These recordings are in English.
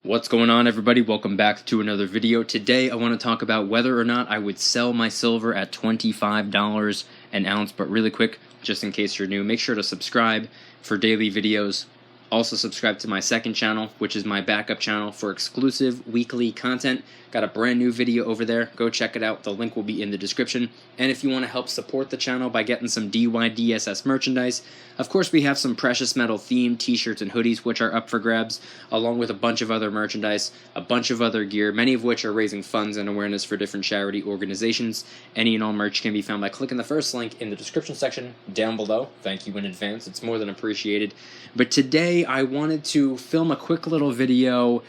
What's going on, everybody? Welcome back to another video. Today I want to talk about whether or not I would sell my silver at $25 an ounce. But really quick, just in case you're new, make sure to subscribe for daily videos. Also subscribe to my second channel, which is my backup channel for exclusive weekly content. Got a brand new video over there. Go check it out. The link will be in the description. And if you want to help support the channel by getting some DYDSS merchandise, of course we have some precious metal themed t-shirts and hoodies which are up for grabs, along with a bunch of other merchandise, a bunch of other gear, many of which are raising funds and awareness for different charity organizations. Any and all merch can be found by clicking the first link in the description section down below. Thank you in advance. It's more than appreciated. But today I wanted to film a quick little video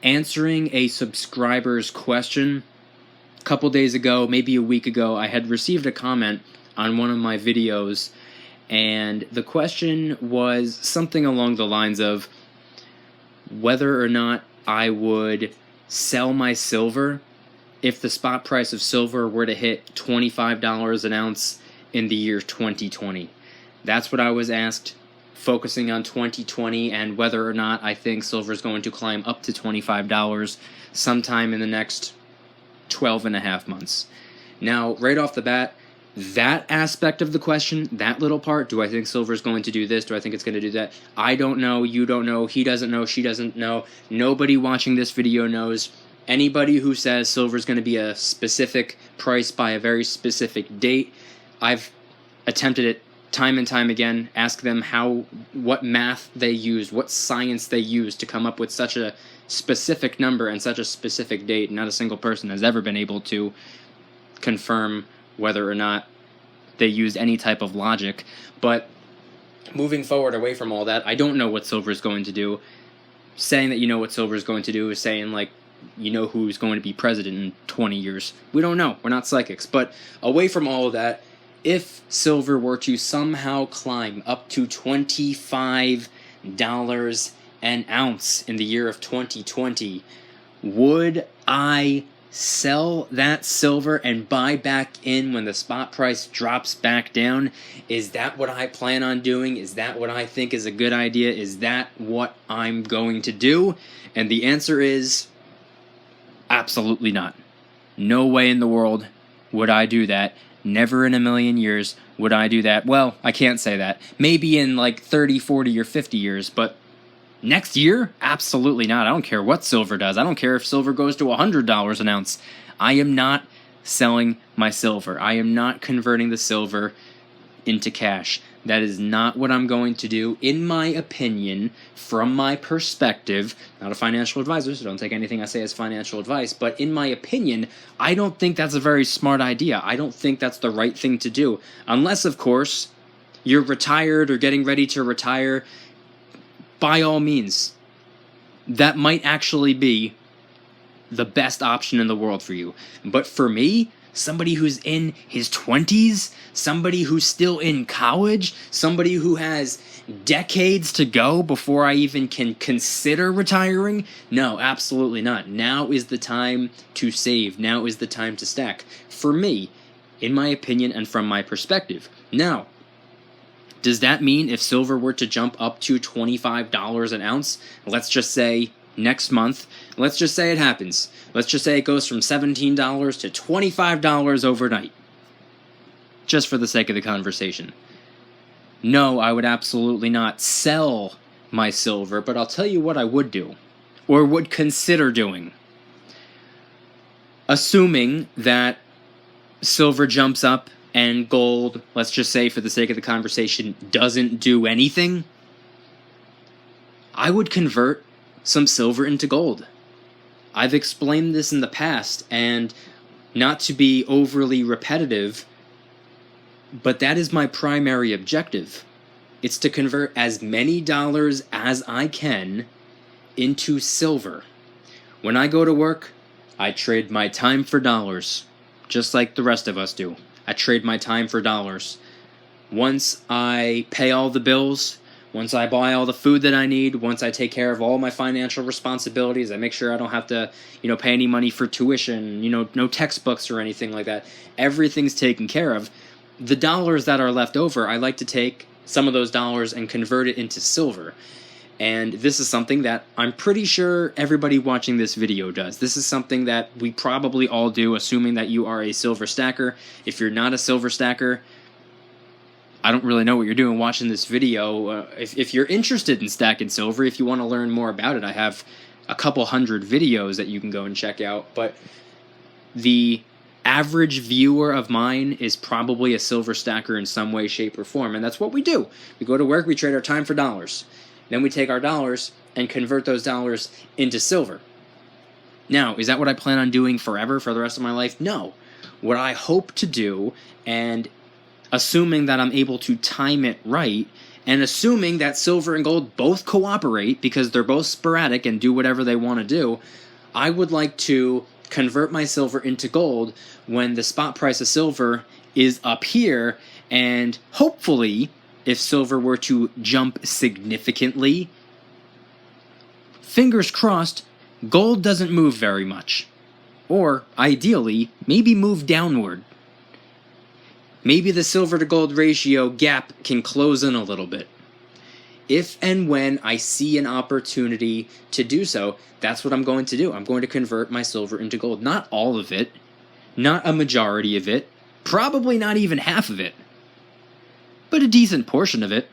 answering a subscriber's question. A couple days ago, maybe a week ago, I had received a comment on one of my videos, and the question was something along the lines of whether or not I would sell my silver if the spot price of silver were to hit $25 an ounce in the year 2020. That's what I was asked, focusing on 2020 and whether or not I think silver is going to climb up to $25 sometime in the next 12 and a half months. Now, right off the bat, that aspect of the question, that little part, do I think silver is going to do this? Do I think it's going to do that? I don't know. You don't know. He doesn't know. She doesn't know. Nobody watching this video knows. Anybody who says silver is going to be a specific price by a very specific date, I've attempted it time and time again. Ask them what math they used, what science they used to come up with such a specific number and such a specific date. Not a single person has ever been able to confirm whether or not they used any type of logic. But moving forward away from all that, I don't know what silver is going to do. Saying that you know what silver is going to do is saying, like, you know who's going to be president in 20 years. We don't know. We're not psychics. But away from all of that, if silver were to somehow climb up to $25 an ounce in the year of 2020, would I sell that silver and buy back in when the spot price drops back down? Is that what I plan on doing? Is that what I think is a good idea? Is that what I'm going to do? And the answer is absolutely not. No way in the world would I do that. Never in a million years would I do that. Well, I can't say that. Maybe in like 30, 40, or 50 years, but next year? Absolutely not. I don't care what silver does. I don't care if silver goes to $100 an ounce. I am not selling my silver. I am not converting the silver into cash. That is not what I'm going to do, in my opinion, from my perspective. Not a financial advisor, so don't take anything I say as financial advice, but in my opinion, I don't think that's a very smart idea. I don't think that's the right thing to do. Unless, of course, you're retired or getting ready to retire. By all means, that might actually be the best option in the world for you. But for me, somebody who's in his 20s, somebody who's still in college, somebody who has decades to go before I even can consider retiring, no, absolutely not. Now is the time to save. Now is the time to stack. For me, in my opinion and from my perspective. Now, does that mean if silver were to jump up to $25 an ounce, let's just say next month, let's just say it happens. Let's just say it goes from $17 to $25 overnight. Just for the sake of the conversation. No, I would absolutely not sell my silver, but I'll tell you what I would do, or would consider doing. Assuming that silver jumps up and gold, let's just say for the sake of the conversation, doesn't do anything, I would convert some silver into gold. I've explained this in the past, and not to be overly repetitive, but that is my primary objective. It's to convert as many dollars as I can into silver. When I go to work, I trade my time for dollars, just like the rest of us do. I trade my time for dollars. Once I pay all the bills, once I buy all the food that I need, once I take care of all my financial responsibilities, I make sure I don't have to, pay any money for tuition, no textbooks or anything like that. Everything's taken care of. The dollars that are left over, I like to take some of those dollars and convert it into silver. And this is something that I'm pretty sure everybody watching this video does. This is something that we probably all do, assuming that you are a silver stacker. If you're not a silver stacker, I don't really know what you're doing watching this video. If you're interested in stacking silver, if you want to learn more about it, I have a couple hundred videos that you can go and check out. But the average viewer of mine is probably a silver stacker in some way, shape, or form. And that's what we do. We go to work, we trade our time for dollars. Then we take our dollars and convert those dollars into silver. Now, is that what I plan on doing forever, for the rest of my life? No. What I hope to do, and assuming that I'm able to time it right, and assuming that silver and gold both cooperate because they're both sporadic and do whatever they want to do, I would like to convert my silver into gold when the spot price of silver is up here, and hopefully, if silver were to jump significantly, fingers crossed, gold doesn't move very much. Or, ideally, maybe move downward. Maybe the silver to gold ratio gap can close in a little bit. If and when I see an opportunity to do so, that's what I'm going to do. I'm going to convert my silver into gold. Not all of it, not a majority of it, probably not even half of it, but a decent portion of it,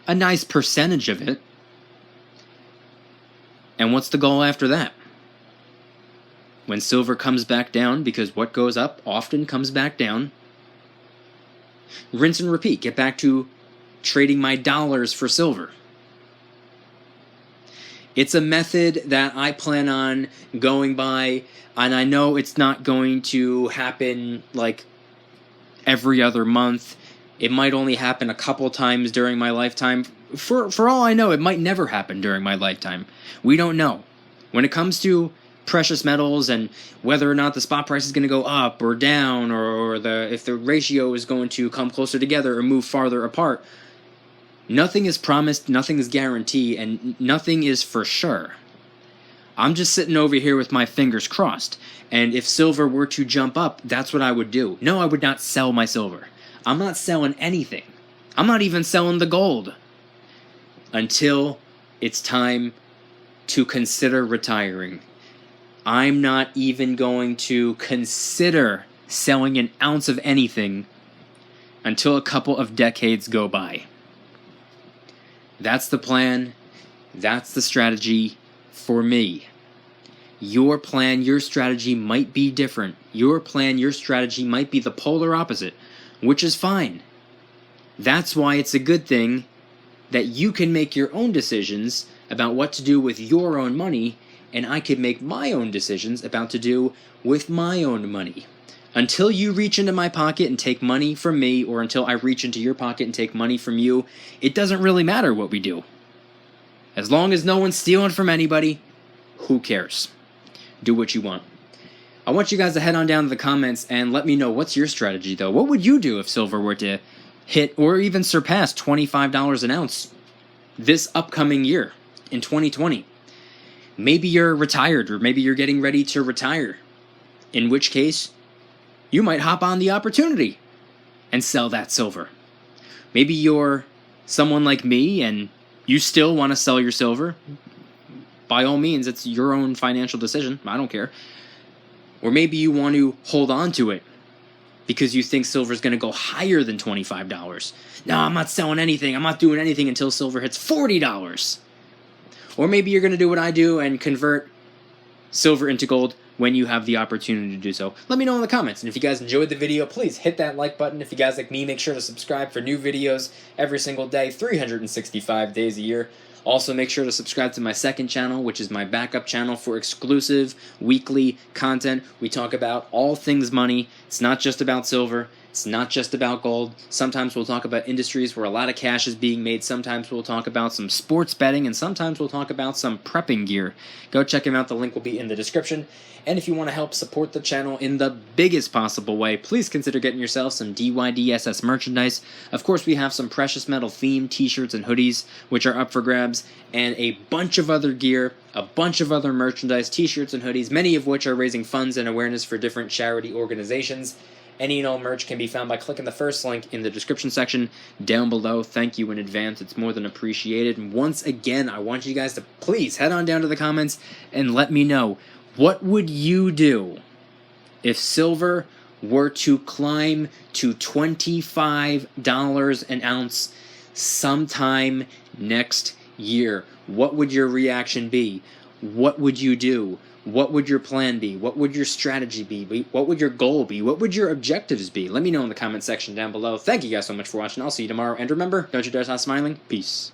a nice percentage of it. And what's the goal after that? When silver comes back down, because what goes up often comes back down, rinse and repeat. Get back to trading my dollars for silver. It's a method that I plan on going by, and I know it's not going to happen like every other month. It might only happen a couple times during my lifetime. For all I know, it might never happen during my lifetime. We don't know. When it comes to precious metals and whether or not the spot price is going to go up or down, or if the ratio is going to come closer together or move farther apart, nothing is promised, nothing is guaranteed, and nothing is for sure. I'm just sitting over here with my fingers crossed, and if silver were to jump up, that's what I would do. No, I would not sell my silver. I'm not selling anything. I'm not even selling the gold until it's time to consider retiring. I'm not even going to consider selling an ounce of anything until a couple of decades go by. That's the plan. That's the strategy for me. Your plan, your strategy might be different. Your plan, your strategy might be the polar opposite, which is fine. That's why it's a good thing that you can make your own decisions about what to do with your own money, and I could make my own decisions about what to do with my own money. Until you reach into my pocket and take money from me, or until I reach into your pocket and take money from you, it doesn't really matter what we do. As long as no one's stealing from anybody, who cares? Do what you want. I want you guys to head on down to the comments and let me know what's your strategy, though. What would you do if silver were to hit or even surpass $25 an ounce this upcoming year in 2020? Maybe you're retired, or maybe you're getting ready to retire, in which case you might hop on the opportunity and sell that silver. Maybe you're someone like me and you still want to sell your silver. By all means, it's your own financial decision. I don't care. Or maybe you want to hold on to it because you think silver is going to go higher than $25. No, I'm not selling anything. I'm not doing anything until silver hits $40. Or maybe you're going to do what I do and convert silver into gold when you have the opportunity to do so. Let me know in the comments. And if you guys enjoyed the video, please hit that like button. If you guys like me, make sure to subscribe for new videos every single day, 365 days a year. Also, make sure to subscribe to my second channel, which is my backup channel for exclusive weekly content. We talk about all things money. It's not just about silver. It's not just about gold. Sometimes we'll talk about industries where a lot of cash is being made. Sometimes we'll talk about some sports betting, and sometimes we'll talk about some prepping gear. Go check them out. The link will be in the description. And if you want to help support the channel in the biggest possible way, please consider getting yourself some DYDSS merchandise. Of course, we have some precious metal themed t-shirts and hoodies, which are up for grabs, and a bunch of other gear, a bunch of other merchandise, t-shirts and hoodies, many of which are raising funds and awareness for different charity organizations. Any and all merch can be found by clicking the first link in the description section down below. Thank you in advance. It's more than appreciated. And once again, I want you guys to please head on down to the comments and let me know, what would you do if silver were to climb to $25 an ounce sometime next year? What would your reaction be? What would you do? What would your plan be? What would your strategy be? What would your goal be? What would your objectives be? Let me know in the comment section down below. Thank you guys so much for watching. I'll see you tomorrow. And remember, don't you dare stop smiling. Peace.